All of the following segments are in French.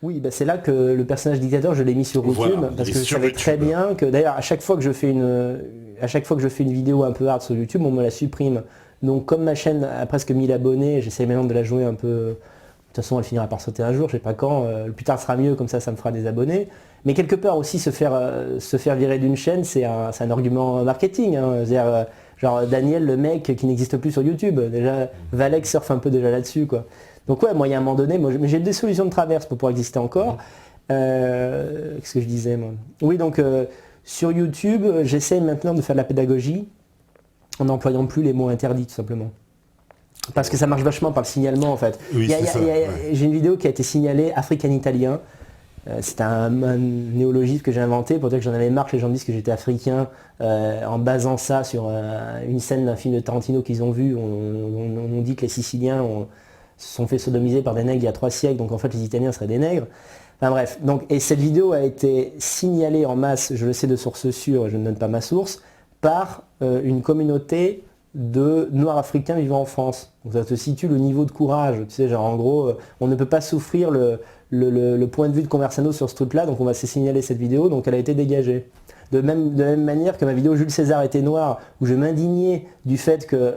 Oui, bah c'est là que le personnage dictateur, je l'ai mis sur YouTube, Voilà, parce il que est je sur savais YouTube. très bien que, d'ailleurs, à chaque fois que je fais une vidéo un peu hard sur YouTube, on me la supprime. Donc comme ma chaîne a presque 1000 abonnés, j'essaie maintenant de la jouer un peu. De toute façon, elle finira par sauter un jour, je sais pas quand. Le plus tard sera mieux, comme ça me fera des abonnés. Mais quelque part aussi, se faire virer d'une chaîne, c'est un argument marketing, hein. C'est-à-dire, genre Daniel, le mec qui n'existe plus sur YouTube. Déjà, Valek surfe un peu déjà là-dessus, quoi. Donc ouais, moi, il y a un moment donné, mais j'ai des solutions de traverse pour pouvoir exister encore. Qu'est-ce que je disais, moi? Oui, donc sur YouTube, j'essaie maintenant de faire de la pédagogie en n'employant plus les mots interdits, tout simplement. Parce que ça marche vachement par le signalement, en fait. Oui, c'est ça. Ouais. J'ai une vidéo qui a été signalée africain-italien. C'est un néologisme que j'ai inventé pour dire que j'en avais marre que les gens me disent que j'étais africain en basant ça sur une scène d'un film de Tarantino qu'ils ont vu. On dit que les Siciliens se sont fait sodomiser par des nègres il y a 3 siècles, donc en fait les Italiens seraient des nègres. Enfin bref, donc, et cette vidéo a été signalée en masse, je le sais de source sûre, je ne donne pas ma source, par une communauté de Noirs africains vivant en France. Donc ça te situe le niveau de courage. Tu sais, genre en gros, on ne peut pas souffrir le point de vue de Conversano sur ce truc-là, donc on va se signaler cette vidéo, donc elle a été dégagée. De la même manière que ma vidéo Jules César était noir, où je m'indignais du fait que,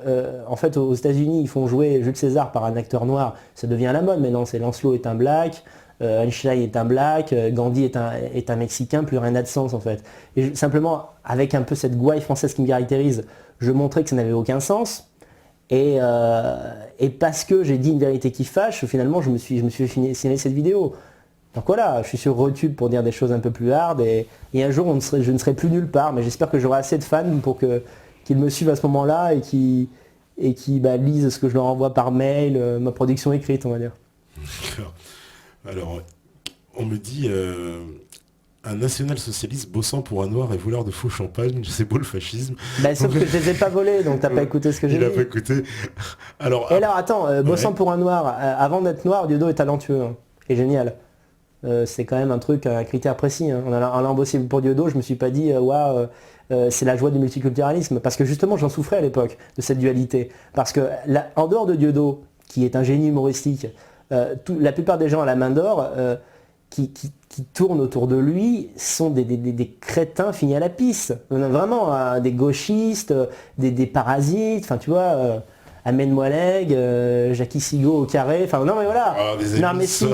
en fait, aux États-Unis, ils font jouer Jules César par un acteur noir, ça devient à la mode maintenant, c'est Lancelot est un black, Einstein est un black, Gandhi est un Mexicain, plus rien n'a de sens en fait. Et simplement, avec un peu cette gouaille française qui me caractérise, je montrais que ça n'avait aucun sens. Et parce que j'ai dit une vérité qui fâche, finalement, je me suis fait signaler cette vidéo. Donc voilà, je suis sur YouTube pour dire des choses un peu plus hard et un jour je ne serai plus nulle part, mais j'espère que j'aurai assez de fans pour qu'ils me suivent à ce moment-là et qui lisent ce que je leur envoie par mail, ma production écrite, on va dire. D'accord. Alors, on me dit un national-socialiste bossant pour un noir et voleur de faux champagne, c'est beau le fascisme. Sauf que je les ai pas volés, donc t'as pas écouté ce que j'ai dit. Il a pas écouté. Alors, et alors attends, bossant pour un noir, avant d'être noir, Dieudo est talentueux, hein, et génial. C'est quand même un truc, un critère précis, hein. En allant bosser pour Dieudo, je me suis pas dit waouh, c'est la joie du multiculturalisme, parce que justement j'en souffrais à l'époque de cette dualité. Parce que en dehors de Dieudo, qui est un génie humoristique, la plupart des gens à la main d'or qui tournent autour de lui sont des crétins finis à la pisse. Vraiment des gauchistes, des parasites, enfin tu vois. Amen Moaleg, Jackie Sigaud au carré, enfin non mais voilà. Non mais si.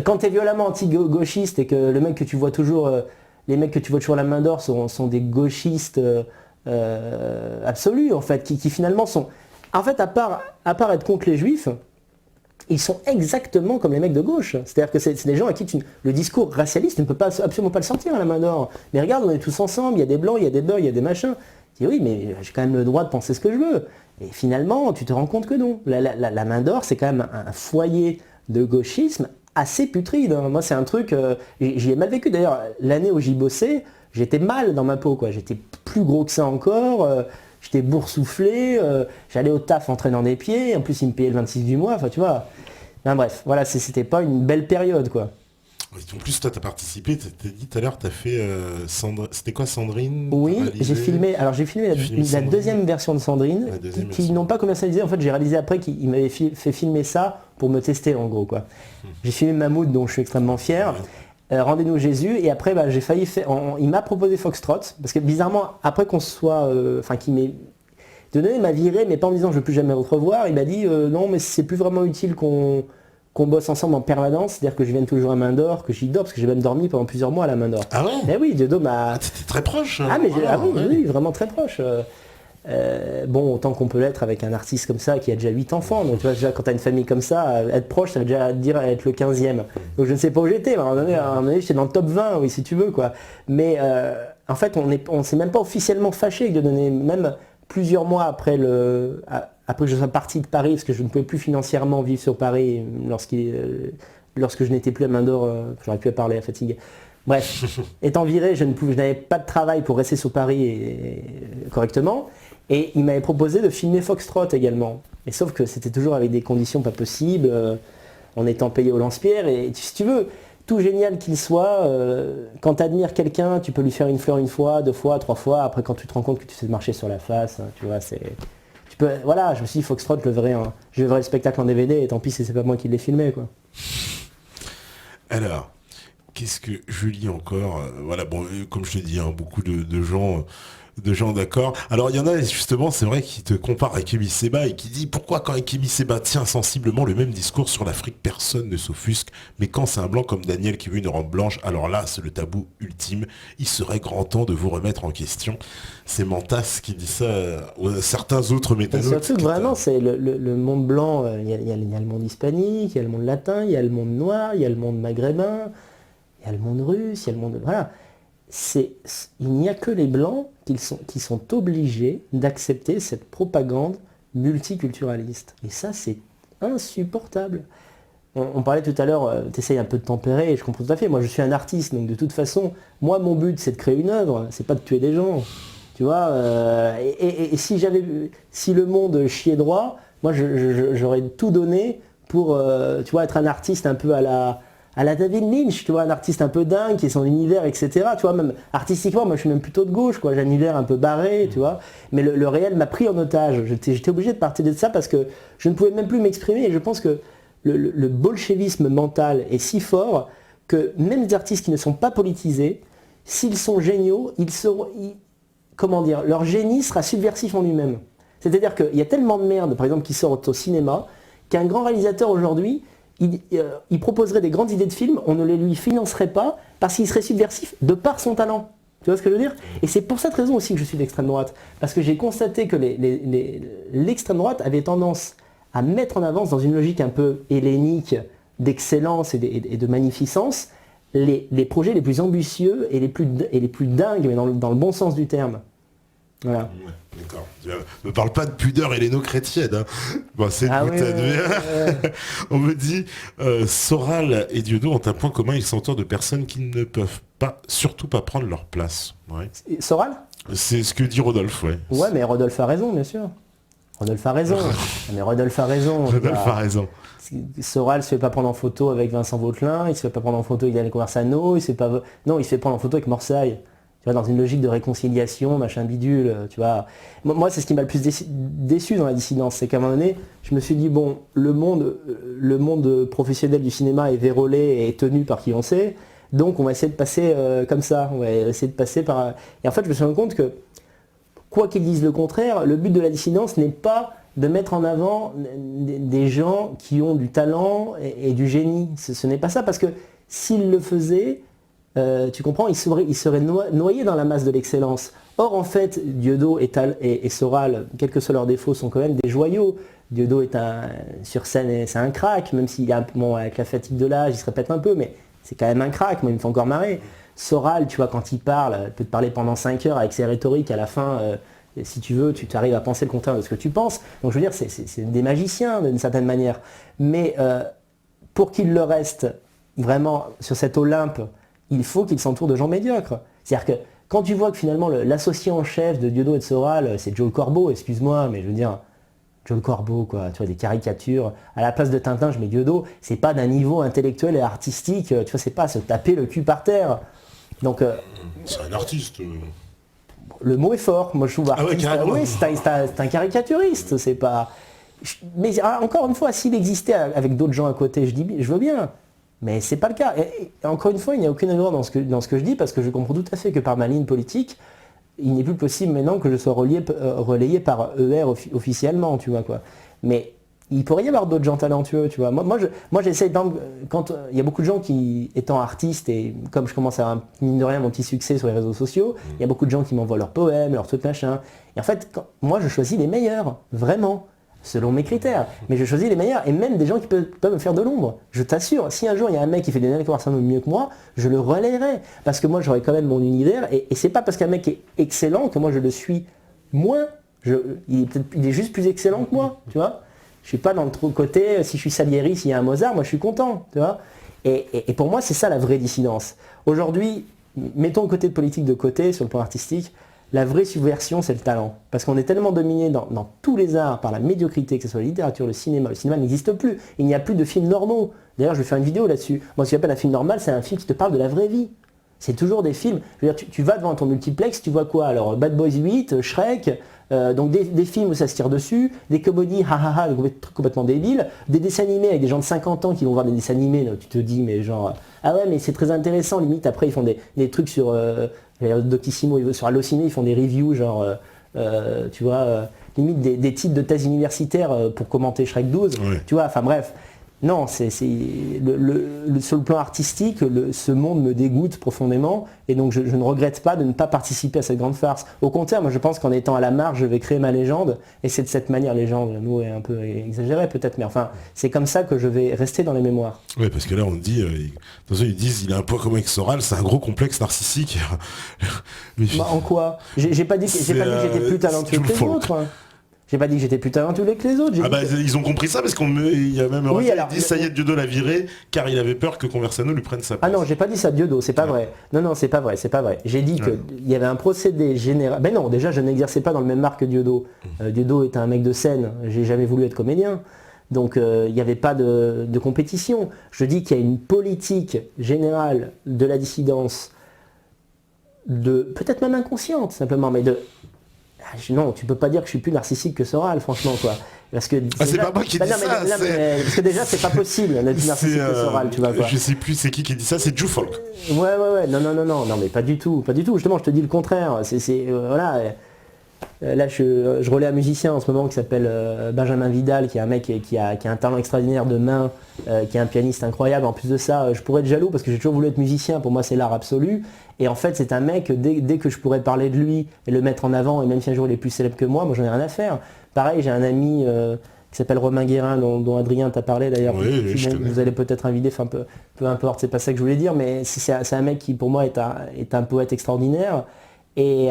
Quand t'es violemment anti-gauchiste et que le mec que tu vois toujours, les mecs que tu vois toujours à la main d'or sont des gauchistes absolus en fait, qui finalement sont, en fait à part être contre les juifs, ils sont exactement comme les mecs de gauche. C'est-à-dire que c'est des gens à qui le discours racialiste, tu ne peux absolument pas le sortir à la main d'or. Mais regarde, on est tous ensemble, il y a des blancs, il y a des beurs, il y a des machins. Tu dis oui, mais j'ai quand même le droit de penser ce que je veux. Et finalement, tu te rends compte que non. La main d'or, c'est quand même un foyer de gauchisme assez putride, hein. Moi, c'est un truc, j'y ai mal vécu. D'ailleurs, l'année où j'y bossais, j'étais mal dans ma peau, quoi. J'étais plus gros que ça encore. J'étais boursouflé, j'allais au taf en traînant des pieds, en plus ils me payaient le 26 du mois, enfin tu vois. Ben, bref, voilà, c'était pas une belle période quoi. En plus, toi, tu as participé, tu t'es dit tout à l'heure, tu as fait c'était quoi Sandrine? Oui, j'ai filmé la deuxième version de Sandrine, qui n'ont pas commercialisé. En fait, j'ai réalisé après qu'ils m'avaient fait filmer ça pour me tester en gros quoi. J'ai filmé Mammouth, dont je suis extrêmement fier. Rendez-nous Jésus, et après j'ai failli faire. Il m'a proposé Foxtrot, parce que bizarrement, après qu'on soit. Qu'il m'ait donné, il m'a viré, mais pas en me disant je ne veux plus jamais te revoir. Il m'a dit non, mais c'est plus vraiment utile qu'on bosse ensemble en permanence, c'est-à-dire que je vienne toujours à main d'or, que j'y dors, parce que j'ai même dormi pendant plusieurs mois à la main d'or. Ah ouais? Eh oui, Dieudo m'a. T'étais très proche. Hein. Oui, vraiment très proche. Bon, autant qu'on peut l'être avec un artiste comme ça qui a déjà 8 enfants. Donc tu vois, déjà quand tu as une famille comme ça, être proche, ça veut déjà dire être le 15e. Donc je ne sais pas où j'étais, mais à un moment donné, j'étais dans le top 20, oui, si tu veux, quoi. Mais en fait, on s'est même pas officiellement fâché de donner, même plusieurs mois après que je sois parti de Paris, parce que je ne pouvais plus financièrement vivre sur Paris lorsque je n'étais plus à main d'or, j'aurais pu parler à fatigue. Bref, étant viré, je n'avais pas de travail pour rester sur Paris correctement. Et il m'avait proposé de filmer Foxtrot également. Et sauf que c'était toujours avec des conditions pas possibles, en étant payé au lance-pierre. Et si tu veux, tout génial qu'il soit, quand tu admires quelqu'un, tu peux lui faire une fleur une fois, 2 fois, 3 fois. Après, quand tu te rends compte que tu sais marcher sur la face, hein, tu vois, voilà, je me suis dit, Foxtrot, je verrai le spectacle en DVD, et tant pis si c'est pas moi qui l'ai filmé, quoi. Alors, qu'est-ce que je lis encore? Voilà, bon, comme je te dis, hein, beaucoup de gens d'accord. Alors, il y en a, justement, c'est vrai, qui te comparent à Kémy Séba et qui dit pourquoi quand Kémy Séba tient sensiblement le même discours sur l'Afrique, personne ne s'offusque, mais quand c'est un blanc comme Daniel qui veut une robe blanche, alors là, c'est le tabou ultime. Il serait grand temps de vous remettre en question. C'est Mantas qui dit ça à certains autres Et métalleux. surtout que vraiment, c'est le monde blanc, il y a le monde hispanique, il y a le monde latin, il y a le monde noir, il y a le monde maghrébin, il y a le monde russe, il y a le monde... Voilà. Il n'y a que les blancs qui sont obligés d'accepter cette propagande multiculturaliste. Et ça, c'est insupportable. On parlait tout à l'heure, tu essayes un peu de tempérer, et je comprends tout à fait. Moi, je suis un artiste, donc de toute façon, moi, mon but, c'est de créer une œuvre, c'est pas de tuer des gens. Tu vois, et si le monde chiait droit, moi, j'aurais tout donné pour, tu vois, être un artiste un peu à la David Lynch, tu vois, un artiste un peu dingue, qui est son univers, etc. Tu vois, même artistiquement, moi je suis même plutôt de gauche, quoi. J'ai un univers un peu barré, tu vois. Mais le réel m'a pris en otage. J'étais obligé de partir de ça parce que je ne pouvais même plus m'exprimer. Et je pense que le bolchevisme mental est si fort que même des artistes qui ne sont pas politisés, s'ils sont géniaux, comment dire, leur génie sera subversif en lui-même. C'est-à-dire qu'il y a tellement de merde, par exemple, qui sortent au cinéma, qu'un grand réalisateur aujourd'hui, il proposerait des grandes idées de films, on ne les lui financerait pas parce qu'il serait subversif de par son talent. Tu vois ce que je veux dire? Et c'est pour cette raison aussi que je suis d'extrême droite. Parce que j'ai constaté que l'extrême droite avait tendance à mettre en avance, dans une logique un peu hellénique d'excellence et de magnificence, les projets les plus ambitieux et les plus dingues, mais dans le bon sens du terme. Voilà. Ouais, d'accord. Ne parle pas de pudeur helléno-chrétienne. Hein. Bon, c'est Ah une oui, boutade. ouais. On me dit, Soral et Diodo ont un point commun, ils s'entourent de personnes qui ne peuvent pas, surtout pas prendre leur place. Ouais. Soral? C'est ce que dit Rodolphe, ouais. Ouais, mais Rodolphe a raison, bien sûr. Rodolphe a raison. Mais Rodolphe a raison. Rodolphe a raison. Soral se fait pas prendre en photo avec Vincent Vautelin, il se fait pas prendre en photo avec Daniel Conversano, non, il se fait prendre en photo avec Morsaille. Tu vois, dans une logique de réconciliation, machin bidule, tu vois. Moi, c'est ce qui m'a le plus déçu dans la dissidence, c'est qu'à un moment donné, je me suis dit, bon, le monde professionnel du cinéma est vérolé et tenu par qui on sait, donc on va essayer de passer comme ça, on va essayer de passer par... Et en fait, je me suis rendu compte que, quoi qu'ils disent le contraire, le but de la dissidence n'est pas de mettre en avant des gens qui ont du talent et du génie. Ce n'est pas ça, parce que s'ils le faisaient, tu comprends, ils seraient noyés dans la masse de l'excellence. Or, en fait, Diodo et Soral, quels que soient leurs défauts, sont quand même des joyaux. Diodo sur scène, c'est un crack, même s'il a, bon, avec la fatigue de l'âge, il se répète un peu, mais c'est quand même un crack, moi il me fait encore marrer. Soral, tu vois, quand il parle, il peut te parler pendant 5 heures avec ses rhétoriques, à la fin, si tu veux, tu arrives à penser le contraire de ce que tu penses. Donc je veux dire, c'est des magiciens d'une certaine manière. Mais pour qu'il le reste vraiment sur cet Olympe, il faut qu'il s'entoure de gens médiocres. C'est-à-dire que quand tu vois que finalement l'associé en chef de Diodo et de Soral, c'est Joe le Corbeau, excuse-moi, mais je veux dire, Joe le Corbeau, quoi, tu vois, des caricatures. À la place de Tintin, je mets Diodo, c'est pas d'un niveau intellectuel et artistique, tu vois, c'est pas se taper le cul par terre. Donc, c'est un artiste. Le mot est fort, moi je trouve artiste. Ah ouais, oui, c'est un caricaturiste, c'est pas... Mais encore une fois, s'il existait avec d'autres gens à côté, je veux bien. Mais c'est pas le cas. Et encore une fois, il n'y a aucune erreur dans ce que je dis, parce que je comprends tout à fait que par ma ligne politique, il n'est plus possible maintenant que je sois relayé par ER officiellement, tu vois quoi. Mais il pourrait y avoir d'autres gens talentueux, tu vois. Moi j'essaye, quand il y a beaucoup de gens qui, étant artistes, et comme je commence à avoir, mine de rien, mon petit succès sur les réseaux sociaux, il y a beaucoup de gens qui m'envoient leurs poèmes, leurs trucs machin. Et en fait, moi je choisis les meilleurs, vraiment. Selon mes critères, mais je choisis les meilleurs, et même des gens qui peuvent me faire de l'ombre. Je t'assure, si un jour il y a un mec qui fait des Daniel Conversano mieux que moi, je le relayerai, parce que moi j'aurai quand même mon univers, et c'est pas parce qu'un mec est excellent que moi je le suis moins. Il est juste plus excellent que moi, tu vois. Je suis pas dans le côté, si je suis Salieri, s'il y a un Mozart, moi je suis content, tu vois. Et pour moi c'est ça la vraie dissidence. Aujourd'hui, mettons le côté de politique de côté, sur le plan artistique. La vraie subversion, c'est le talent. Parce qu'on est tellement dominé dans tous les arts par la médiocrité, que ce soit la littérature, le cinéma. Le cinéma n'existe plus. Il n'y a plus de films normaux. D'ailleurs, je vais faire une vidéo là-dessus. Moi, ce que j'appelle un film normal, c'est un film qui te parle de la vraie vie. C'est toujours des films. Je veux dire, tu vas devant ton multiplex, tu vois quoi? Alors Bad Boys 8, Shrek, donc des films où ça se tire dessus, des comédies, des trucs complètement débiles, des dessins animés avec des gens de 50 ans qui vont voir des dessins animés, là, tu te dis mais genre ah ouais mais c'est très intéressant, limite après ils font des trucs sur Doctissimo, sur Allociné, ils font des reviews genre tu vois limite des titres de thèse universitaire pour commenter Shrek 12, Ouais. tu vois, enfin bref. Non, sur le plan artistique, ce monde me dégoûte profondément et donc je ne regrette pas de ne pas participer à cette grande farce. Au contraire, moi je pense qu'en étant à la marge, je vais créer ma légende et c'est de cette manière, légende, le mot est un peu exagéré peut-être, mais enfin, c'est comme ça que je vais rester dans les mémoires. Ouais, parce que là, on dit, attention, ils disent, il a un poids commun avec Soral, c'est un gros complexe narcissique. Mais Bah, en quoi? J'ai pas dit que j'étais plus talentueux que les Folk. autres. Hein. J'ai pas dit que j'étais plus talentueux que les autres. J'ai Ah dit bah que- ils ont compris ça parce qu'il y a même un Oui, reflet, alors, il dit ça y est, Diodo l'a viré car il avait peur que Conversano lui prenne sa Ah place. non, j'ai pas dit ça de Diodo, c'est pas Ouais. vrai. Non, c'est pas vrai, c'est pas vrai. J'ai dit Ouais. qu'il y avait un procédé général. Ben non, déjà je n'exerçais pas dans le même art que Diodo. Diodo est un mec de scène, j'ai jamais voulu être comédien. Donc il n'y avait pas de compétition. Je dis qu'il y a une politique générale de la dissidence, peut-être même inconsciente simplement, mais non, tu peux pas dire que je suis plus narcissique que Soral, franchement quoi. Parce que Ah, c'est déjà- pas moi qui Bah dis non, ça, parce que déjà c'est pas possible d'être plus narcissique que Soral, tu vois quoi. Je sais plus c'est qui dit ça, c'est Ju Folk. Ouais, non, mais pas du tout. Justement, je te dis le contraire. Voilà. Là, je relais un musicien en ce moment qui s'appelle Benjamin Vidal, qui est un mec qui a un talent extraordinaire de main, qui est un pianiste incroyable. En plus de ça, je pourrais être jaloux parce que j'ai toujours voulu être musicien. Pour moi, c'est l'art absolu. Et en fait, c'est un mec, dès que je pourrais parler de lui et le mettre en avant, et même si un jour il est plus célèbre que moi j'en ai rien à faire. Pareil, j'ai un ami qui s'appelle Romain Guérin, dont Adrien t'a parlé d'ailleurs. Oui, je connais. Vous allez peut-être inviter, enfin peu importe, c'est pas ça que je voulais dire, mais c'est un mec qui pour moi est un poète extraordinaire. Et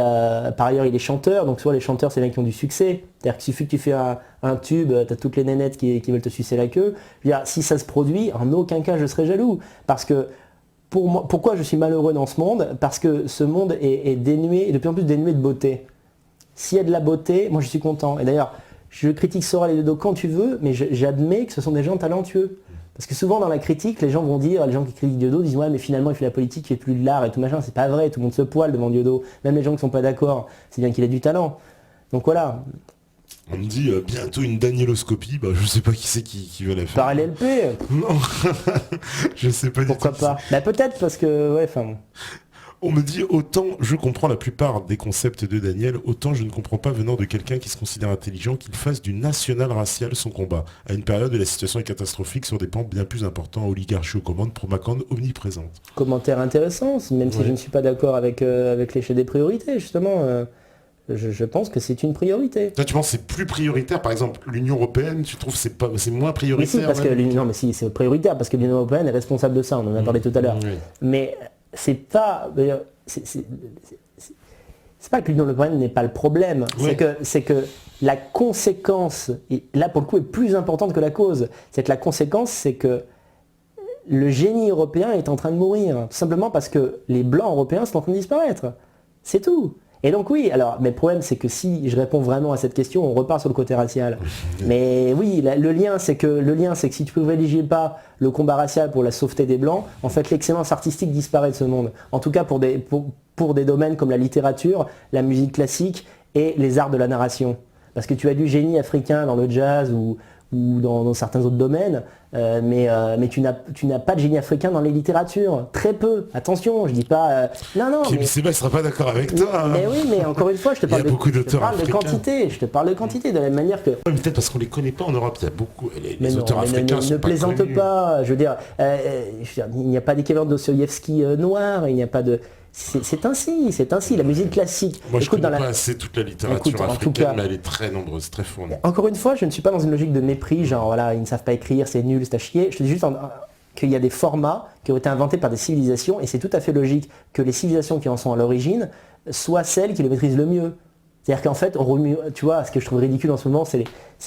par ailleurs il est chanteur, donc souvent les chanteurs c'est les mecs qui ont du succès. C'est-à-dire qu'il suffit que tu fais un tube, t'as toutes les nénettes qui veulent te sucer la queue. Je veux dire, si ça se produit, en aucun cas je serais jaloux. Parce que pour moi, pourquoi je suis malheureux dans ce monde? Parce que ce monde est dénué, de plus en plus dénué de beauté. S'il y a de la beauté, moi je suis content. Et d'ailleurs, je critique Soral et Diodo quand tu veux, mais j'admets que ce sont des gens talentueux. Parce que souvent dans la critique, les gens qui critiquent Diodo disent ouais mais finalement il fait la politique, il fait plus de l'art et tout machin, c'est pas vrai, tout le monde se poile devant Diodo, même les gens qui sont pas d'accord, c'est bien qu'il ait du talent. Donc voilà, On me dit bientôt une danieloscopie, bah je sais pas qui c'est qui veut la faire. par LLP, Non, je sais pas du pourquoi tout qui pas? Bah peut-être parce que, ouais, enfin... On me dit autant je comprends la plupart des concepts de Daniel, autant je ne comprends pas venant de quelqu'un qui se considère intelligent qu'il fasse du national-racial son combat, à une période où la situation est catastrophique sur des pans bien plus importants, oligarchie aux commandes, propagande omniprésente. Commentaire intéressant, même si Ouais. je ne suis pas d'accord avec l'échelle des priorités, justement. Je pense que c'est une priorité. Toi tu penses que c'est plus prioritaire, par exemple l'Union Européenne, tu trouves que c'est moins Mais prioritaire si, parce que même non, mais si, c'est prioritaire parce que l'Union européenne est responsable de ça. On en a parlé tout à l'heure. Oui. Mais c'est pas, c'est pas que l'Union européenne n'est pas le problème. Ouais. C'est que la conséquence, et là pour le coup, est plus importante que la cause. C'est que la conséquence, c'est que le génie européen est en train de mourir, tout simplement parce que les blancs européens sont en train de disparaître. C'est tout. Et donc oui, alors, mais le problème c'est que si je réponds vraiment à cette question, on repart sur le côté racial. Mais oui, le lien c'est que si tu ne privilégies pas le combat racial pour la sauveté des blancs, en fait l'excellence artistique disparaît de ce monde. En tout cas pour des domaines comme la littérature, la musique classique et les arts de la narration. Parce que tu as du génie africain dans le jazz ou dans certains autres domaines, mais tu n'as pas de génie africain dans les littératures. Très peu. Attention, je dis pas... non, Kim mais... Seba sera pas d'accord avec toi. Hein. Mais oui, mais encore une fois, je te Il y a parle, beaucoup je te d'auteurs parle de africains. quantité. Je te parle de quantité, de la même manière que... Ouais, mais peut-être parce qu'on les connaît pas en Europe, il y a beaucoup. Les Mais non, auteurs mais africains sont ne pas plaisante connus. pas. Je veux dire, il n'y a pas d'équivalent de Dostoïevski noir. Il n'y a pas de... C'est ainsi. La musique classique. Moi, je Écoute, connais dans pas la... assez toute la littérature Écoute, en tout africaine, cas- mais elle est très nombreuse, très fournie. Encore une fois, je ne suis pas dans une logique de mépris, genre voilà, ils ne savent pas écrire, c'est nul, c'est à chier. Je te dis juste qu'il y a des formats qui ont été inventés par des civilisations et c'est tout à fait logique que les civilisations qui en sont à l'origine soient celles qui le maîtrisent le mieux. C'est-à-dire qu'en fait, on remue, tu vois, ce que je trouve ridicule en ce moment, c'est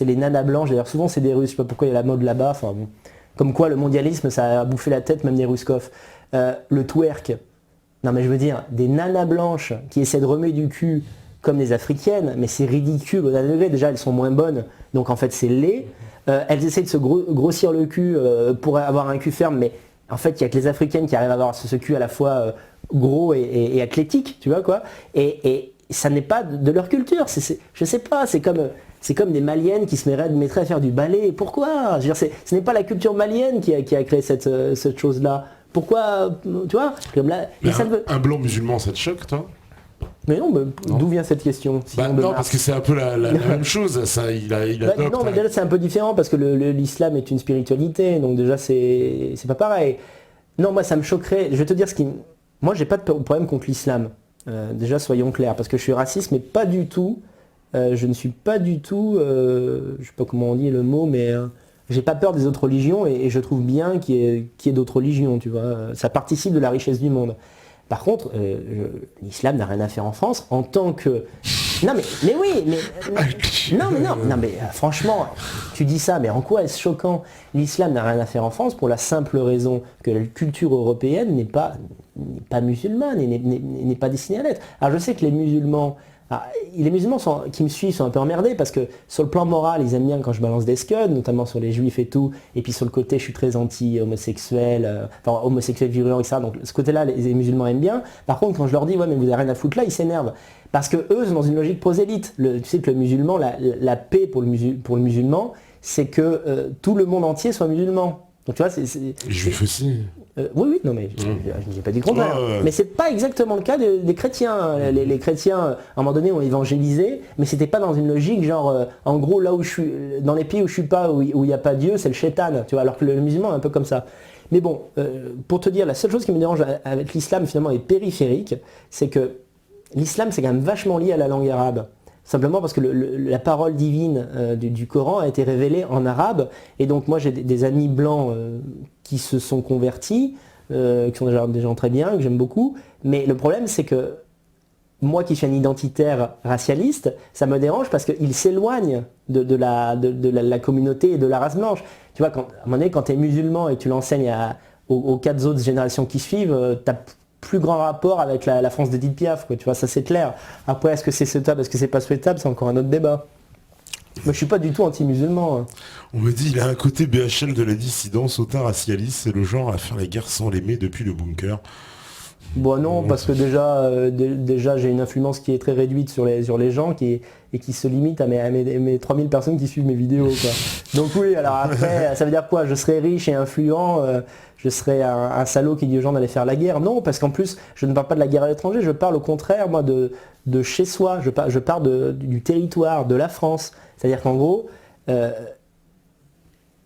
les nanas blanches. D'ailleurs, souvent c'est des Russes, je sais pas pourquoi il y a la mode là-bas. Enfin, bon. Comme quoi le mondialisme, ça a bouffé la tête même des Ruskov. Le twerk. Non mais je veux dire, des nanas blanches qui essaient de remuer du cul comme des africaines, mais c'est ridicule au-delà degré. Déjà, elles sont moins bonnes, donc en fait c'est laid. Elles essaient de se grossir le cul pour avoir un cul ferme, mais en fait il n'y a que les africaines qui arrivent à avoir ce cul à la fois gros et athlétiques, tu vois quoi. Et ça n'est pas de leur culture. Je sais pas, c'est comme des Maliennes qui se mettraient à faire du ballet. Pourquoi? Je veux dire, ce n'est pas la culture malienne qui a créé cette chose-là. Pourquoi? Tu vois comme là, un blanc musulman, ça te choque, toi? Mais non, d'où vient cette question? Non, parce que c'est un peu la même chose. Ça, il adopte, non, mais déjà c'est un peu différent parce que l'islam est une spiritualité, donc déjà c'est pas pareil. Non, moi ça me choquerait. Je vais te dire moi j'ai pas de problème contre l'islam. Déjà soyons clairs, parce que je suis raciste, mais pas du tout. Je ne suis pas du tout, je sais pas comment on dit le mot, mais j'ai pas peur des autres religions et je trouve bien qu'il y ait d'autres religions, tu vois. Ça participe de la richesse du monde. Par contre, l'islam n'a rien à faire en France en tant que... Non mais oui, mais... Non mais franchement, tu dis ça, mais en quoi est-ce choquant? L'islam n'a rien à faire en France pour la simple raison que la culture européenne n'est pas musulmane et n'est pas destinée à l'être. Alors je sais que les musulmans qui me suivent sont un peu emmerdés parce que sur le plan moral, ils aiment bien quand je balance des scuds, notamment sur les juifs et tout, et puis sur le côté, je suis très anti-homosexuel, homosexuel virulent, etc. Donc ce côté-là, les musulmans aiment bien. Par contre, quand je leur dis, ouais, mais vous n'avez rien à foutre là, ils s'énervent. Parce que eux, sont dans une logique prosélyte. Tu sais que le musulman, la paix pour le musulman, c'est que tout le monde entier soit musulman. Donc tu vois, les juifs aussi. Oui, non mais je n'ai pas dit le contraire. Mais c'est pas exactement le cas des chrétiens. Les chrétiens, à un moment donné, ont évangélisé, mais c'était pas dans une logique genre, en gros, là où je suis, dans les pays où je suis pas, où il n'y a pas Dieu, c'est le shaitan, tu vois, alors que le musulman est un peu comme ça. Mais bon, pour te dire, la seule chose qui me dérange avec l'islam, finalement, est périphérique, c'est que l'islam, c'est quand même vachement lié à la langue arabe. Simplement parce que la parole divine du Coran a été révélée en arabe. Et donc moi j'ai des amis blancs qui se sont convertis, qui sont des gens très bien, que j'aime beaucoup. Mais le problème c'est que moi qui suis un identitaire racialiste, ça me dérange parce qu'ils s'éloignent de la communauté et de la race blanche. Tu vois, à un moment donné, quand tu es musulman et que tu l'enseignes aux 4 autres générations qui suivent, tu as plus grand rapport avec la France d'Edith Piaf, quoi, tu vois, ça c'est clair. Après, est-ce que c'est souhaitable, est-ce que c'est pas souhaitable, c'est encore un autre débat. Moi, je suis pas du tout anti-musulman. Hein. On me dit, il a un côté BHL de la dissidence, autant racialiste, c'est le genre à faire la guerre sans l'aimer depuis le bunker. Bon non, parce que déjà j'ai une influence qui est très réduite sur les gens et qui se limite à mes 3000 personnes qui suivent mes vidéos, quoi. Donc oui, alors après, ça veut dire quoi? Je serais riche et influent, je serais un salaud qui dit aux gens d'aller faire la guerre? Non, parce qu'en plus, je ne parle pas de la guerre à l'étranger, je parle au contraire, moi, de chez soi, je parle du territoire, de la France. C'est-à-dire qu'en gros,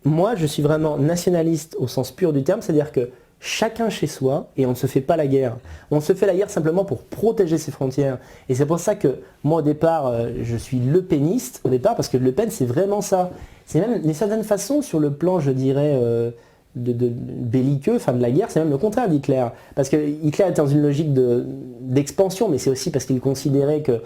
moi je suis vraiment nationaliste au sens pur du terme, c'est-à-dire que chacun chez soi, et on ne se fait pas la guerre. On se fait la guerre simplement pour protéger ses frontières. Et c'est pour ça que moi au départ, je suis Le Peniste, au départ, parce que Le Pen c'est vraiment ça. C'est même d'une certaine façon, sur le plan, je dirais, de belliqueux, enfin de la guerre, c'est même le contraire d'Hitler. Parce que Hitler était dans une logique d'expansion, mais c'est aussi parce qu'il considérait que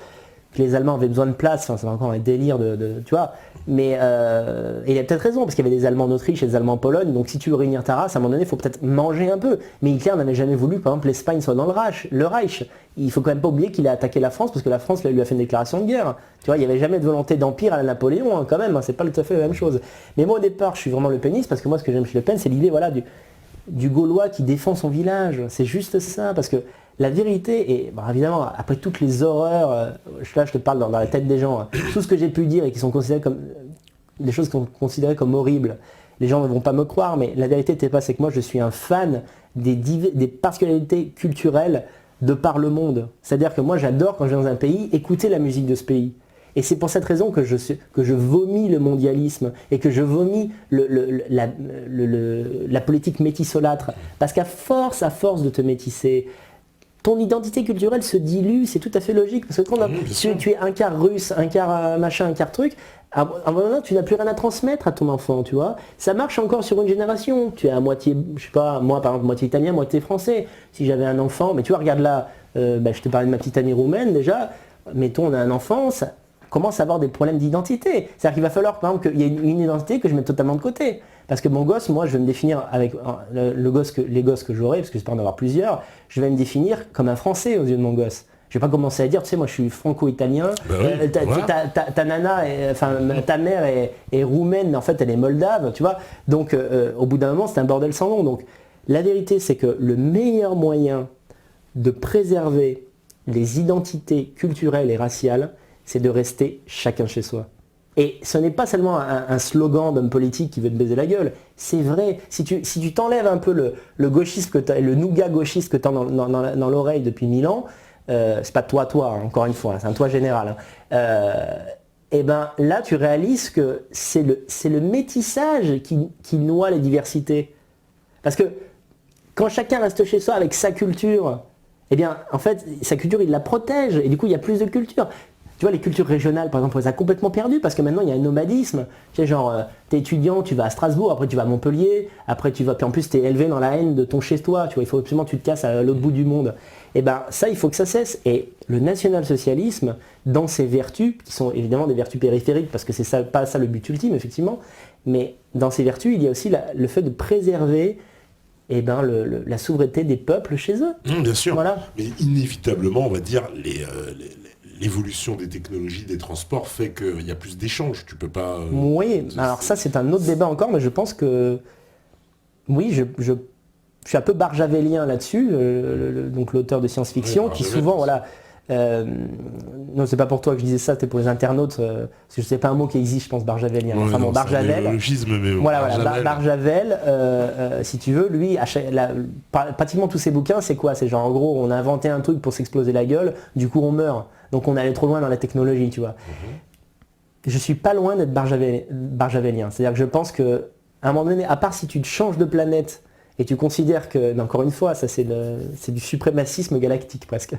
les Allemands avaient besoin de place, enfin c'est encore un délire tu vois, mais et il a peut-être raison, parce qu'il y avait des Allemands en Autriche et des Allemands en Pologne, donc si tu veux réunir ta race, à un moment donné, il faut peut-être manger un peu. Mais Hitler n'avait jamais voulu, par exemple, l'Espagne soit dans le Reich. Il faut quand même pas oublier qu'il a attaqué la France, parce que la France lui a fait une déclaration de guerre. Tu vois, il n'y avait jamais de volonté d'empire à la Napoléon, hein, quand même, hein, c'est pas tout à fait la même chose. Mais moi au départ, je suis vraiment Le Peniste, parce que moi ce que j'aime chez Le Pen, c'est l'idée, voilà, du Gaulois qui défend son village. C'est juste ça, parce que la vérité, et bon, évidemment, après toutes les horreurs, là je te parle dans la tête des gens, hein, tout ce que j'ai pu dire et qui sont considérés comme des choses qui sont considérées comme horribles, les gens ne vont pas me croire, mais la vérité c'est que moi je suis un fan des particularités culturelles de par le monde. C'est-à-dire que moi j'adore, quand je vais dans un pays, écouter la musique de ce pays. Et c'est pour cette raison que je vomis le mondialisme et que je vomis la politique métissolâtre. Parce qu'à force de te métisser, ton identité culturelle se dilue, c'est tout à fait logique. Parce que quand tu es un quart russe, un quart machin, un quart truc, à un moment tu n'as plus rien à transmettre à ton enfant, tu vois. Ça marche encore sur une génération. Tu es à moitié, je sais pas, moi par exemple, moitié italien, moitié français. Si j'avais un enfant, mais tu vois, regarde là, je te parlais de ma petite amie roumaine déjà, mettons on a un enfant, ça commence à avoir des problèmes d'identité. C'est-à-dire qu'il va falloir, par exemple, qu'il y ait une identité que je mette totalement de côté. Parce que mon gosse, moi, je vais me définir avec les gosses que j'aurai, parce que j'espère en avoir plusieurs, je vais me définir comme un Français aux yeux de mon gosse. Je vais pas commencer à dire, tu sais, moi je suis franco-italien, ta nana, ta mère est roumaine, mais en fait elle est moldave, tu vois. Donc au bout d'un moment, c'est un bordel sans nom. Donc la vérité, c'est que le meilleur moyen de préserver les identités culturelles et raciales, c'est de rester chacun chez soi. Et ce n'est pas seulement un slogan d'homme politique qui veut te baiser la gueule, c'est vrai. Si tu t'enlèves un peu le gauchisme, le nougat gauchiste que tu as dans l'oreille depuis 1000 ans, c'est pas toi, hein, encore une fois, c'est un toi général. Et ben là tu réalises que c'est le métissage qui noie les diversités. Parce que quand chacun reste chez soi avec sa culture, eh bien en fait sa culture il la protège et du coup il y a plus de culture. Tu vois, les cultures régionales, par exemple, on les a complètement perdues parce que maintenant, il y a un nomadisme. Tu sais, genre, t'es étudiant, tu vas à Strasbourg, après tu vas à Montpellier, après tu vas... Puis en plus, t'es élevé dans la haine de ton chez-toi, tu vois, il faut absolument que tu te casses à l'autre bout du monde. Et ben ça, il faut que ça cesse. Et le national-socialisme, dans ses vertus, qui sont évidemment des vertus périphériques, parce que c'est ça, pas ça le but ultime, effectivement, mais dans ses vertus, il y a aussi le fait de préserver la souveraineté des peuples chez eux. Bien sûr. Voilà. Mais inévitablement, on va dire, l'évolution des technologies, des transports fait qu'il y a plus d'échanges. Tu peux pas... Oui, alors ça c'est un autre débat encore, mais je pense que... Oui, je suis un peu barjavelien là-dessus, donc l'auteur de science-fiction, qui souvent, voilà... non, c'est pas pour toi que je disais ça, c'était pour les internautes, parce que je sais pas un mot qui existe, je pense, barjavelien. Ouais, enfin bon, Barjavel. Mais voilà, Barjavel, si tu veux, lui, pratiquement tous ses bouquins, c'est quoi? C'est genre, en gros, on a inventé un truc pour s'exploser la gueule, du coup on meurt. Donc on allait trop loin dans la technologie, tu vois. Je suis pas loin d'être barjavelien. C'est-à-dire que je pense que, à un moment donné, à part si tu te changes de planète et tu considères que, encore une fois, ça c'est du suprémacisme galactique presque.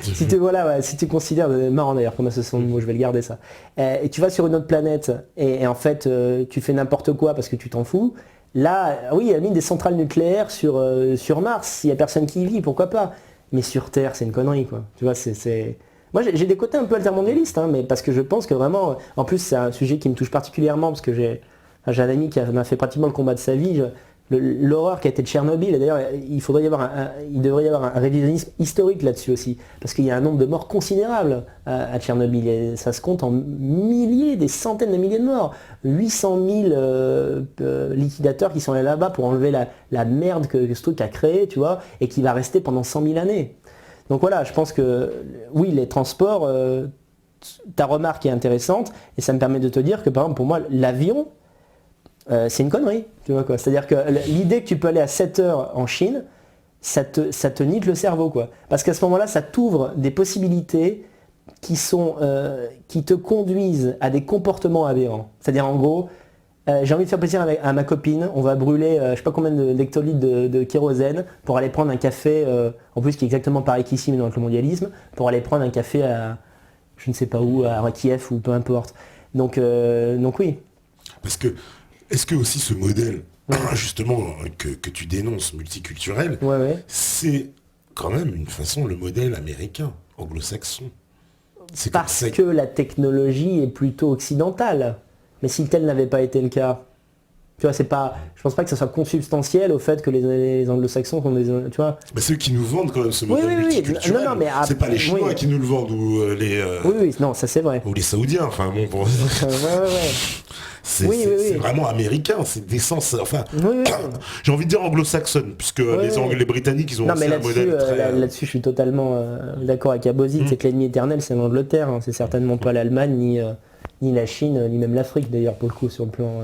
Si tu considères, marrant d'ailleurs comme association de mots, je vais le garder ça. Et tu vas sur une autre planète et en fait tu fais n'importe quoi parce que tu t'en fous. Là, oui, il y a mis des centrales nucléaires sur Mars, s'il n'y a personne qui y vit, pourquoi pas. Mais sur Terre, c'est une connerie, quoi. Tu vois, c'est... Moi, j'ai des côtés un peu altermondialistes, hein, mais parce que je pense que vraiment... En plus, c'est un sujet qui me touche particulièrement, parce que j'ai un ami qui m'a fait pratiquement le combat de sa vie. L'horreur qui a été de Tchernobyl, et d'ailleurs, il devrait y avoir un révisionnisme historique là-dessus aussi, parce qu'il y a un nombre de morts considérable à Tchernobyl. Et ça se compte en milliers, des centaines de milliers de morts. 800 000 liquidateurs qui sont allés là-bas pour enlever la merde que ce truc a créé, tu vois, et qui va rester pendant 100 000 années. Donc voilà, je pense que oui, les transports, ta remarque est intéressante et ça me permet de te dire que par exemple pour moi l'avion, c'est une connerie. Tu vois quoi. C'est-à-dire que l'idée que tu peux aller à 7 heures en Chine, ça te nique le cerveau, quoi. Parce qu'à ce moment-là, ça t'ouvre des possibilités qui te conduisent à des comportements aberrants. C'est-à-dire en gros, j'ai envie de faire plaisir à ma copine, on va brûler je sais pas combien d'hectolitres de kérosène pour aller prendre un café, en plus qui est exactement pareil qu'ici mais dans le mondialisme, pour aller prendre un café à je ne sais pas où, à Kiev ou peu importe. Donc oui. Parce que, est-ce que aussi ce modèle, justement, que tu dénonces, multiculturel, c'est quand même une façon le modèle américain, anglo-saxon. C'est parce que la technologie est plutôt occidentale. Mais si tel n'avait pas été le cas, tu vois, c'est pas, je pense pas que ça soit consubstantiel au fait que les anglo-saxons sont des, tu vois. Bah ceux qui nous vendent quand même ce modèle multiculturel, non, mais c'est pas les Chinois qui nous le vendent ou les... Oui, non, ça c'est vrai. Ou les Saoudiens, enfin bon, pour... C'est vraiment américain, c'est d'essence, enfin, j'ai envie de dire anglo-saxonne, puisque les Britanniques, ils ont aussi un modèle très... Là-dessus, je suis totalement d'accord avec Abozid, c'est que l'ennemi éternel, c'est l'Angleterre, hein. C'est certainement pas l'Allemagne, ni la Chine, ni même l'Afrique d'ailleurs, pour le coup, sur le plan...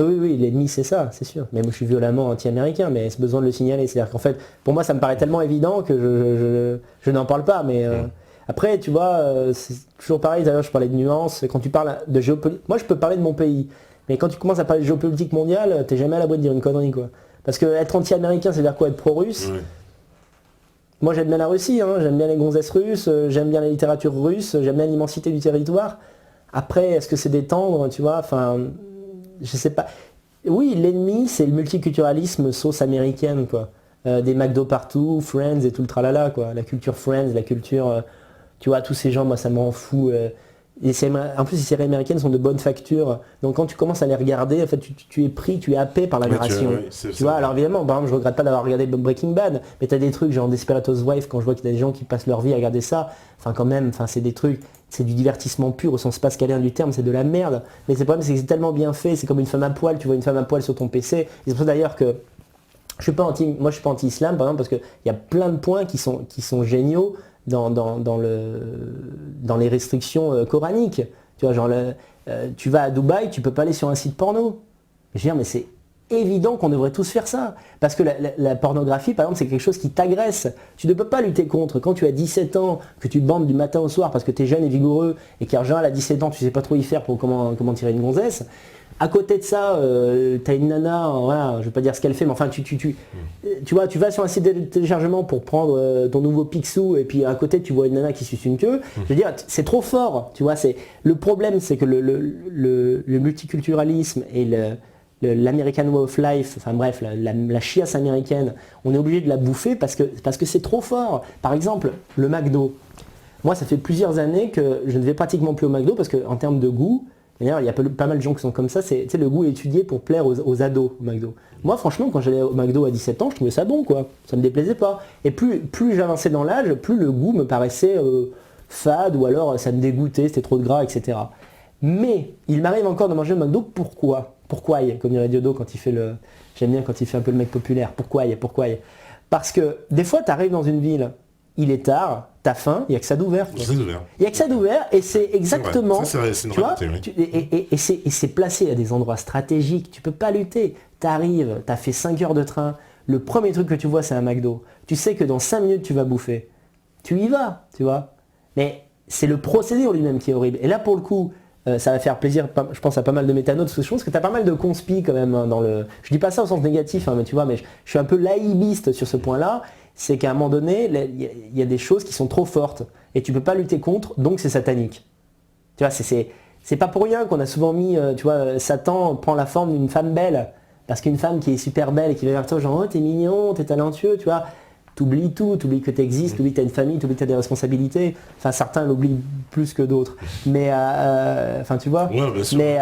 Oui, l'ennemi c'est ça, c'est sûr. Mais moi je suis violemment anti-américain, mais c'est besoin de le signaler. C'est-à-dire qu'en fait, pour moi ça me paraît tellement évident que je n'en parle pas. Mais après, tu vois, c'est toujours pareil, d'ailleurs je parlais de nuances. Quand tu parles de géopolitique, moi je peux parler de mon pays. Mais quand tu commences à parler de géopolitique mondiale, t'es jamais à l'abri de dire une connerie, quoi. Parce que être anti-américain, c'est-à-dire quoi? Être pro-russe. Moi j'aime bien la Russie, hein. J'aime bien les gonzesses russes, j'aime bien la littérature russe, j'aime bien l'immensité du territoire. Après, est-ce que c'est détendre, tu vois, enfin... Je sais pas. Oui, l'ennemi, c'est le multiculturalisme sauce américaine, quoi. Des McDo partout, Friends et tout le tralala, quoi. La culture Friends, la culture... tu vois, tous ces gens, moi, ça m'en fout. En plus, les séries américaines sont de bonne facture. Donc, quand tu commences à les regarder, en fait, tu es pris, tu es happé par la narration. Tu vois, alors évidemment, par exemple, je regrette pas d'avoir regardé Breaking Bad, mais tu as des trucs genre Desperate Housewives, quand je vois qu'il y a des gens qui passent leur vie à regarder ça. Enfin, quand même, c'est des trucs... C'est du divertissement pur au sens pascalien du terme, c'est de la merde. Mais le problème, c'est que c'est tellement bien fait, c'est comme une femme à poil, tu vois une femme à poil sur ton PC. Et c'est pour ça d'ailleurs que moi je suis pas anti-islam par exemple parce qu'il y a plein de points qui sont géniaux dans les restrictions coraniques. Tu vois, genre tu vas à Dubaï, tu peux pas aller sur un site porno. Je veux dire, mais c'est évident qu'on devrait tous faire ça. Parce que la pornographie, par exemple, c'est quelque chose qui t'agresse. Tu ne peux pas lutter contre. Quand tu as 17 ans, que tu te bandes du matin au soir parce que tu es jeune et vigoureux et qu'en général à 17 ans, tu sais pas trop y faire pour comment tirer une gonzesse. À côté de ça, tu as une nana, voilà, je vais pas dire ce qu'elle fait, mais enfin tu vois, tu vas sur un site de téléchargement pour prendre ton nouveau Picsou et puis à côté tu vois une nana qui suce une queue. Je veux dire, c'est trop fort, tu vois. Le problème, c'est que le multiculturalisme et l'American Way of Life, enfin bref, la chiasse américaine, on est obligé de la bouffer parce que c'est trop fort. Par exemple, le McDo. Moi, ça fait plusieurs années que je ne vais pratiquement plus au McDo parce qu'en termes de goût, d'ailleurs, il y a pas mal de gens qui sont comme ça, le goût est étudié pour plaire aux ados au McDo. Moi, franchement, quand j'allais au McDo à 17 ans, je trouvais ça bon, quoi. Ça me déplaisait pas. Et plus j'avançais dans l'âge, plus le goût me paraissait fade ou alors ça me dégoûtait, c'était trop de gras, etc. Mais il m'arrive encore de manger au McDo, pourquoi ? Pourquoi, comme dirait Diodo quand il fait j'aime bien quand il fait un peu le mec populaire. Pourquoi ? Parce que des fois, tu arrives dans une ville, il est tard, t'as faim, il n'y a que ça d'ouvert. Il n'y a que ça d'ouvert et c'est exactement... C'est vrai, c'est une réalité, oui. Et c'est placé à des endroits stratégiques, tu peux pas lutter. T'arrives, t'as fait 5 heures de train, le premier truc que tu vois c'est un McDo. Tu sais que dans 5 minutes tu vas bouffer. Tu y vas, tu vois. Mais c'est le procédé en lui-même qui est horrible. Et là pour le coup, ça va faire plaisir, je pense à pas mal de métanotes, parce que je pense que tu as pas mal de conspi quand même dans le... Je dis pas ça au sens négatif, hein, mais tu vois, mais je suis un peu laïbiste sur ce point-là. C'est qu'à un moment donné, il y a des choses qui sont trop fortes et tu peux pas lutter contre, donc c'est satanique. Tu vois, c'est pas pour rien qu'on a souvent mis, tu vois, Satan prend la forme d'une femme belle, parce qu'une femme qui est super belle et qui va vers toi, genre, oh, t'es mignon, t'es talentueux, tu vois, t'oublies tout, t'oublies que t'existes, t'oublies que t'as une famille, t'oublies que t'as des responsabilités. Enfin, certains l'oublient plus que d'autres. Mais, enfin, tu vois, ouais, bien sûr. Mais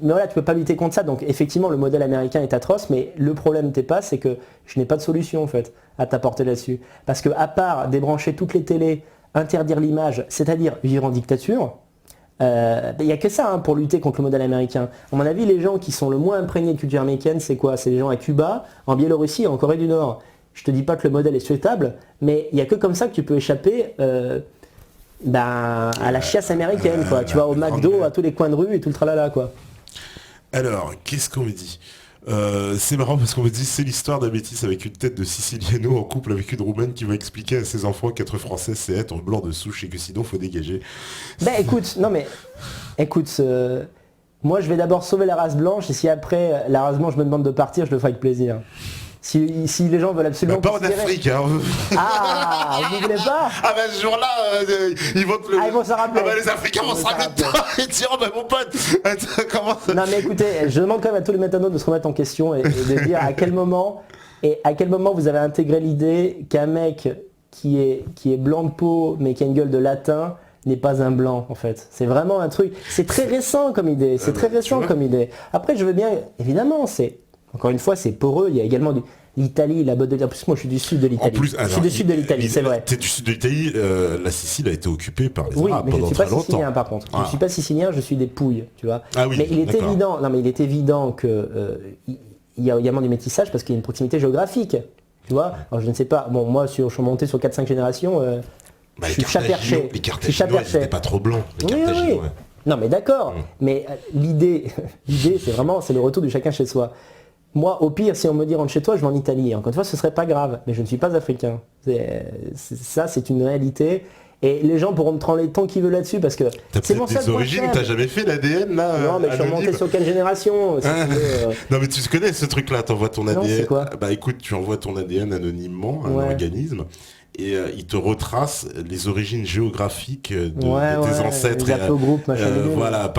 voilà, tu peux pas lutter contre ça. Donc effectivement, le modèle américain est atroce, mais le problème c'est que je n'ai pas de solution en fait à t'apporter là-dessus. Parce que à part débrancher toutes les télés, interdire l'image, c'est-à-dire vivre en dictature, il n'y a que ça pour lutter contre le modèle américain. À mon avis, les gens qui sont le moins imprégnés de culture américaine, c'est quoi ? C'est les gens à Cuba, en Biélorussie et en Corée du Nord. Je te dis pas que le modèle est souhaitable, mais il n'y a que comme ça que tu peux échapper à la chiasse américaine, quoi. Tu vas au McDo, à tous les coins de rue et tout le tralala, quoi. Alors, qu'est-ce qu'on me dit ? C'est marrant parce qu'on me dit c'est l'histoire d'un métis avec une tête de Siciliano en couple avec une Roumaine qui va expliquer à ses enfants qu'être français c'est être blanc de souche et que sinon faut dégager. Écoute, moi je vais d'abord sauver la race blanche et si après la race blanche me demande de partir, je le ferai avec plaisir. Si les gens veulent absolument... pas en Afrique, hein. Ah, vous voulez pas ? Ah ben ce jour-là, ils vont te le... Ah, ils vont s'en rappeler. Ah ben les Africains vont se rappeler de toi et dire, oh ben mon pote, comment ça... Non mais écoutez, je demande quand même à tous les métanotes de se remettre en question et de dire à quel moment vous avez intégré l'idée qu'un mec qui est blanc de peau mais qui a une gueule de latin n'est pas un blanc en fait. C'est vraiment un truc, c'est très récent comme idée, comme idée. Après je veux bien, évidemment, encore une fois, c'est poreux. Il y a également l'Italie, la botte de... En plus, moi, je suis du sud de l'Italie. Je suis du sud de l'Italie, c'est vrai. T'es du sud de l'Italie. La Sicile a été occupée par les Arabes mais pendant très longtemps. Je ne suis pas sicilien, par contre. Je ne suis pas sicilien, je suis des Pouilles, tu vois. Ah oui, mais il est évident que il y a également du métissage parce qu'il y a une proximité géographique, tu vois. Alors, je ne sais pas. Bon, moi, je suis monté sur 4-5 générations. Je suis chaperché. Les Carthaginois, ils n'étaient pas trop blancs. Oui. Non, mais d'accord. Mais l'idée, c'est le retour du chacun chez soi. Moi, au pire, si on me dit rentre chez toi, je vais en Italie. Encore une fois, ce serait pas grave, mais je ne suis pas africain. Ça, c'est une réalité. Et les gens pourront me trembler tant qu'ils veulent là-dessus parce que c'est mon des origines, t'as jamais fait l'ADN là? Non, mais je suis remonté sur quelle génération Non, mais tu connais ce truc-là, t'envoies ton ADN. Non, c'est quoi? Bah écoute, tu envoies ton ADN anonymement à un organisme. Et il te retrace les origines géographiques de tes ancêtres. Voilà.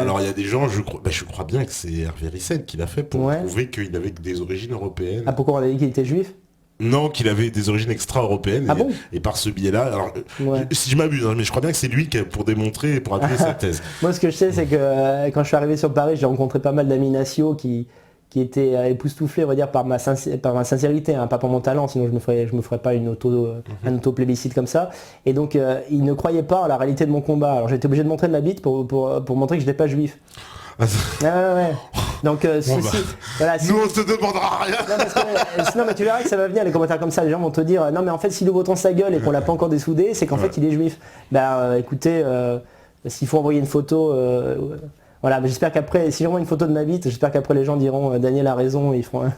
Alors il y a des gens, je crois bien que c'est Hervé Ryssen qui l'a fait pour prouver qu'il avait des origines européennes. Ah, pourquoi on a dit qu'il était juif? Non, qu'il avait des origines extra-européennes. Ah bon? Et par ce biais-là, alors si je m'abuse, mais je crois bien que c'est lui qui pour démontrer, pour appuyer sa thèse. Moi, ce que je sais, c'est que quand je suis arrivé sur Paris, j'ai rencontré pas mal d'amis nationaux qui étaient époustouflés, on va dire, par ma sincérité, hein, pas pour mon talent, sinon je me ferais pas un auto-plébiscite comme ça. Et donc, ils ne croyaient pas à la réalité de mon combat. Alors, j'ai été obligé de montrer de ma bite pour montrer que je n'étais pas juif. Ouais. Donc Bon, ceci, voilà, Nous, on te demandera rien. non, parce que, non mais tu verras que ça va venir les commentaires comme ça, les gens vont te dire non mais en fait s'il ouvre autant sa gueule et qu'on l'a pas encore dessoudé, c'est qu'en fait il est juif. Bah écoutez, s'il faut envoyer une photo, voilà, mais j'espère qu'après, si j'envoie une photo de ma bite, j'espère qu'après les gens diront Daniel a raison, ils feront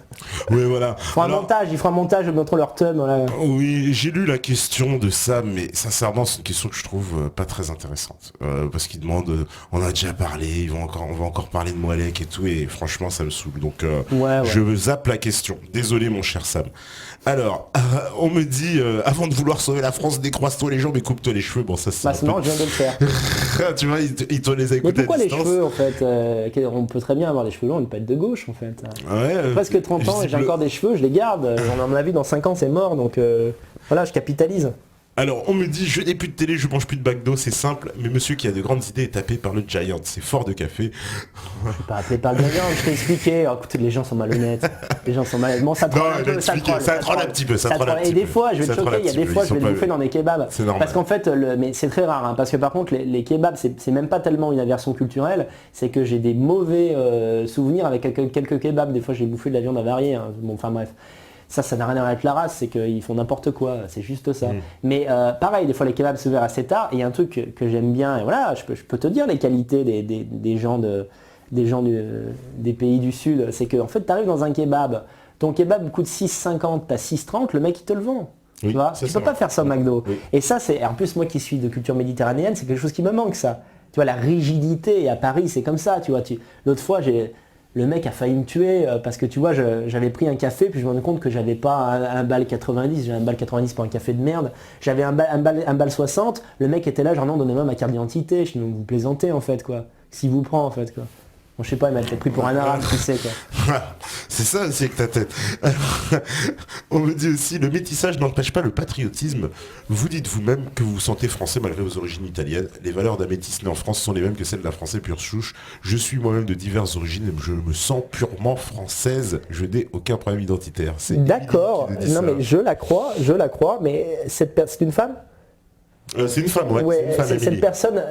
Oui, voilà. un montage, ils feront un montage, montrant leur thumb, voilà. Oui, j'ai lu la question de Sam, mais sincèrement, c'est une question que je trouve pas très intéressante. Parce qu'il demande, on a déjà parlé, on va encore parler de Moalek et tout, et franchement, ça me saoule. Donc, Ouais. je zappe la question. Désolé, mon cher Sam. Alors, on me dit, avant de vouloir sauver la France, décroise-toi les jambes et coupe-toi les cheveux. Bon, ça c'est Bah sinon je viens de le faire. Tu vois, il te les a Mais écoutés pourquoi à les distance. cheveux en fait on peut très bien avoir des cheveux longs et pas être de gauche en fait. Ouais, J'ai presque 30 ans et j'ai encore des cheveux, je les garde. On en a vu dans 5 ans c'est mort donc voilà, je capitalise. Alors, on me dit, je n'ai plus de télé, je mange plus de McDo, c'est simple, mais monsieur qui a de grandes idées est tapé par le Giant, c'est fort de café. Je suis pas appelé par le gagnant, je t'ai expliqué. Oh, écoutez, les gens sont malhonnêtes. Les gens sont malhonnêtes. Bon, ça troll un peu, ça troll un petit peu, ça troll un petit Et des peu. fois, je vais te Ça troll choquer, un il y a petit des peu, fois, ils je vais sont le pas- bouffer dans des kebabs. C'est normal. Parce qu'en fait, mais c'est très rare, hein, parce que par contre, les kebabs, c'est même pas tellement une aversion culturelle, c'est que j'ai des mauvais souvenirs avec quelques kebabs. Des fois, j'ai bouffé de la viande avariée. Hein. Bon, enfin bref. Ça n'a rien à voir avec la race, c'est qu'ils font n'importe quoi, c'est juste ça. Mais pareil, des fois les kebabs s'ouvrent assez tard, et il y a un truc que j'aime bien, et voilà, je peux te dire les qualités des gens des pays du Sud, c'est que en fait tu arrives dans un kebab, ton kebab coûte 6,50, t'as 6,30, le mec il te le vend. Oui, Tu vois, ça, tu c'est peux pas vrai. faire ça au McDo. Oui. Et ça, c'est en plus moi qui suis de culture méditerranéenne, c'est quelque chose qui me manque ça. Tu vois, la rigidité, et à Paris c'est comme ça, tu vois. L'autre fois, le mec a failli me tuer parce que tu vois, j'avais pris un café, puis je me rends compte que j'avais pas un bal 90, j'ai un bal 90 pour un café de merde, j'avais un bal 60, le mec était là, genre non, donnez-moi ma carte d'identité, je me vous plaisantez en fait quoi, s'il vous prend en fait quoi. Bon, je sais pas, il m'a peut-être pris pour un arabe, qui sait quoi. C'est ça aussi avec ta tête. Alors, on me dit aussi, le métissage n'empêche pas le patriotisme. Vous dites vous-même que vous vous sentez français malgré vos origines italiennes. Les valeurs d'un métis né en France sont les mêmes que celles d'un français pur souche. Je suis moi-même de diverses origines et je me sens purement française. Je n'ai aucun problème identitaire. C'est D'accord, Émilie qui nous dit non ça. mais je la crois, mais c'est une femme? C'est une femme, ouais. Ouais, c'est une femme, cette Émilie. personne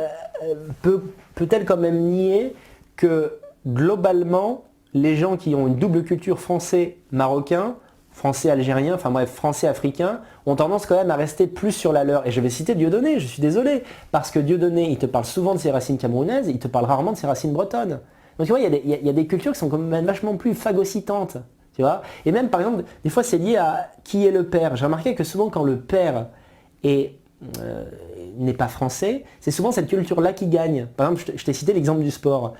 peut-elle quand même nier que globalement, les gens qui ont une double culture français-marocain, français-algérien, enfin bref, français-africain, ont tendance quand même à rester plus sur la leur. Et je vais citer Dieudonné, je suis désolé, parce que Dieudonné, il te parle souvent de ses racines camerounaises, il te parle rarement de ses racines bretonnes. Donc tu vois, il y a des cultures qui sont quand même vachement plus phagocytantes. Tu vois, et même par exemple, des fois c'est lié à qui est le père. J'ai remarqué que souvent quand le père est n'est pas français, c'est souvent cette culture-là qui gagne. Par exemple, je t'ai cité l'exemple du sport.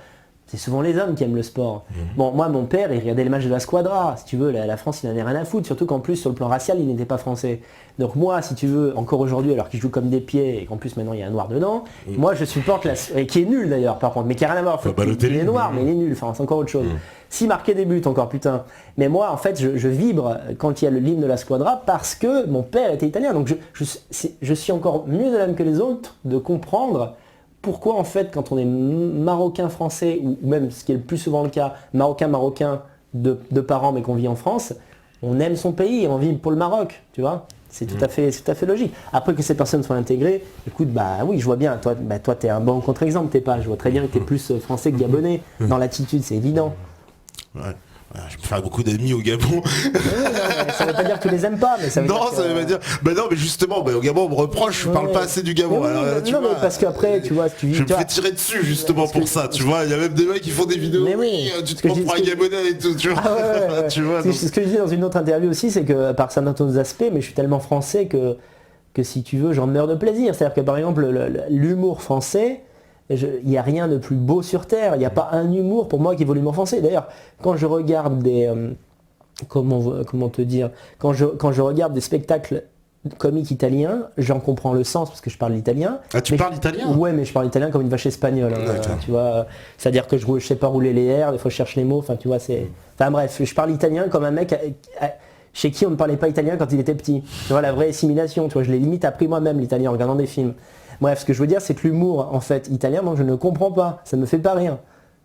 C'est souvent les hommes qui aiment le sport. Bon, moi, mon père, il regardait les matchs de la Squadra. Si tu veux, la France, il n'en avait rien à foutre. Surtout qu'en plus, sur le plan racial, il n'était pas français. Donc moi, si tu veux, encore aujourd'hui, alors qu'il joue comme des pieds et qu'en plus maintenant il y a un noir dedans, moi je supporte et qui est nul d'ailleurs par contre, mais qui n'a rien à voir. Il est noir, mais il est nul. Enfin, c'est encore autre chose. Si marquait des buts, encore putain. Mais moi, en fait, je vibre quand il y a l'hymne de la Squadra parce que mon père était italien. Donc je suis encore mieux de l'âme que les autres de comprendre pourquoi en fait quand on est marocain français ou même ce qui est le plus souvent le cas marocain de parents mais qu'on vit en France, on aime son pays et on vit pour le Maroc, tu vois. C'est tout à fait logique. Après que ces personnes soient intégrées, écoute, bah oui, je vois bien, toi t'es un bon contre-exemple, t'es pas, je vois très bien que t'es plus français que gabonais dans l'attitude, c'est évident. Ouais. Je me fais beaucoup d'amis au Gabon. Ça veut pas dire que tu les aimes pas, mais ça veut Non, dire que, ça veut pas dire. Bah non, mais justement, au Gabon, on me reproche, je parle pas assez du Gabon. Mais oui, Alors, tu non, vois, mais parce qu'après, tu vois, je me fais tirer dessus justement Parce que- pour ça, tu vois. Il y a même des mecs qui font des vidéos. Mais oui. Tu Ce te que prends je dis- pour un ce que- Gabonais et tout, tu vois. Ah ouais. Tu vois. C'est donc- ce que je dis dans une autre interview aussi, c'est que par certains aspects, mais je suis tellement français que si tu veux, j'en meurs de plaisir. C'est-à-dire que par exemple, l'humour français, il n'y a rien de plus beau sur Terre. Il n'y a pas un humour pour moi qui vaut l'humour français. D'ailleurs, quand je regarde des... comment te dire, quand je regarde des spectacles comiques italiens, j'en comprends le sens parce que je parle l'italien. Ah, tu Mais parles italien? Ouais, mais je parle italien comme une vache espagnole. Hein, D'accord. tu vois, c'est-à-dire que je sais pas rouler les airs, des fois je cherche les mots. Enfin, tu vois, c'est. Enfin bref, je parle italien comme un mec chez qui on ne parlait pas italien quand il était petit. Tu vois, la vraie assimilation. Tu vois, je l'ai limite appris moi-même l'italien en regardant des films. Bref, ce que je veux dire, c'est que l'humour en fait italien, moi je ne comprends pas. Ça me fait pas rire.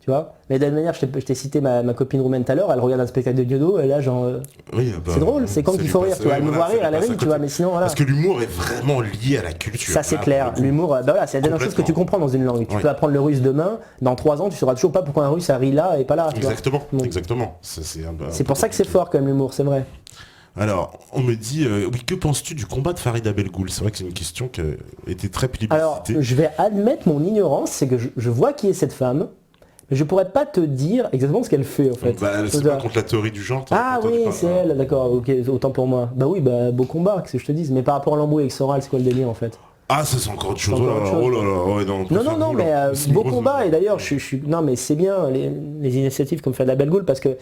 Tu vois. Mais de la même manière, je t'ai cité ma copine roumaine tout à l'heure, elle regarde un spectacle de Diodo, et là genre Oui, c'est drôle, c'est quand qu'il faut rire, tu vois, elle me voit rire, elle rit, tu vois, mais sinon voilà. Parce que l'humour est vraiment lié à la culture. Ça c'est clair, l'humour, bah voilà, c'est la dernière chose que tu comprends dans une langue. Tu peux apprendre le russe demain, dans 3 ans, tu sauras toujours pas pourquoi un russe a ri là et pas là. Exactement, exactement. C'est pour ça que c'est fort quand même l'humour, c'est vrai. Alors, on me dit, oui, que penses-tu du combat de Farida Belgoul? C'est vrai que c'est une question qui a été très plébiscitée. Alors, je vais admettre mon ignorance, c'est que je vois qui est cette femme, mais je pourrais pas te dire exactement ce qu'elle fait en fait. Bah, c'est pas contre la théorie du genre. Ah oui, c'est elle, d'accord, ok, autant pour moi. Bah oui, bah beau combat, qu'est-ce que je te dise. Mais par rapport à l'embrouille avec Soral, c'est quoi le délire en fait? Ah, ça c'est encore autre chose. Oh là là, ouais, non, mais beau combat, et d'ailleurs, non mais c'est bien les initiatives comme Farida Belgoul, parce que